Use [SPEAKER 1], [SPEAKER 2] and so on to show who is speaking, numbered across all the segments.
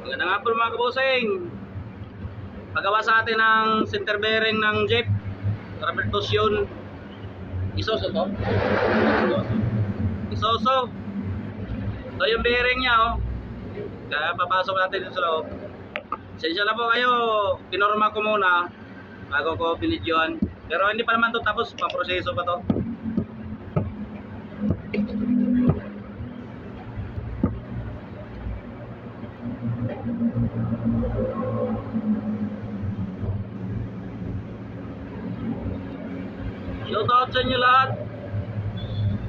[SPEAKER 1] Magandang hapon mga kabosing. Pagawa sa atin ng center bearing ng jeep Repercussion Isuzu to? Isuzu. So yung bearing niya kaya papasok natin dito sa loob. Sensya na po kayo, pinorma ko muna bago ko binidyohan. Pero hindi pa naman to tapos, paproseso pa to. Shoutout sa inyo lahat.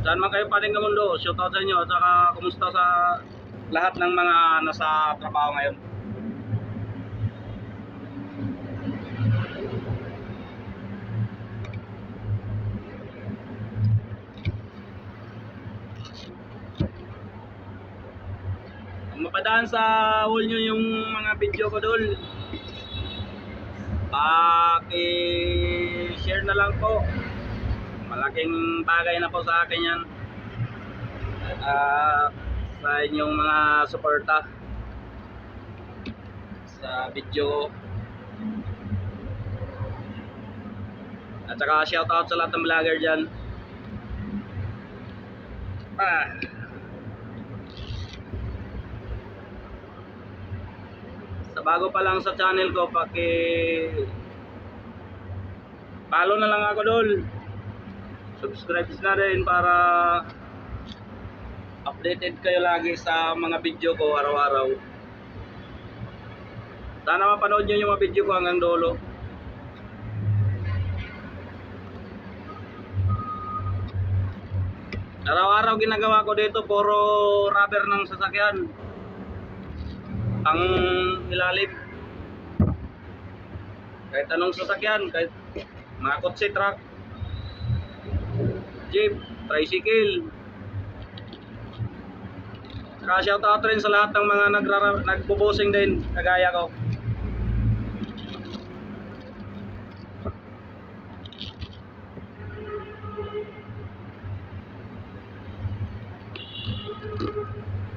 [SPEAKER 1] Saan man kayo paling ng mundo, shoutout sa inyo. At saka kumusta sa lahat ng mga nasa trabaho ngayon. Kung mapadaan sa wall nyo yung mga video ko doon, paki-share na lang po. Malaking bagay na po sa akin yan. Sa inyong mga suporta sa video. At saka shoutout sa lahat ng vlogger dyan. Sa bago pa lang sa channel ko, follow na lang ako doon. Subscribe na rin para updated kayo lagi sa mga video ko araw-araw. Sana mapanood nyo yung mga video ko hanggang dulo. Araw-araw ginagawa ko dito, puro rubber ng sasakyan ang ilalim. Kahit anong sasakyan, kahit mga kotse, truck, jeep, tricycle. Saka shoutout rin sa lahat ng mga nagbubusing din, kagaya ko.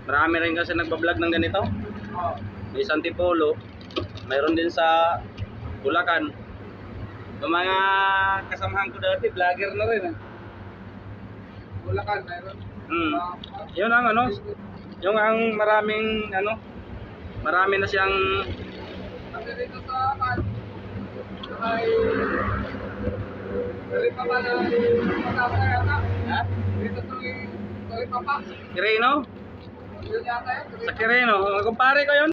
[SPEAKER 1] Marami rin kasi nagbablog ng ganito. May sa Antipolo, mayroon din sa Bulacan. Yung mga kasamahan ko dati, vlogger na rin.
[SPEAKER 2] Bulacan, mayroon.
[SPEAKER 1] Yun ang yung ang maraming marami na siyang
[SPEAKER 2] Kasi dito sa ay Papa na matapos yata.
[SPEAKER 1] ha?
[SPEAKER 2] Dito sa Papa.
[SPEAKER 1] Kireno?
[SPEAKER 2] Yun yata yun.
[SPEAKER 1] Sa Kireno, kumpare ko yun.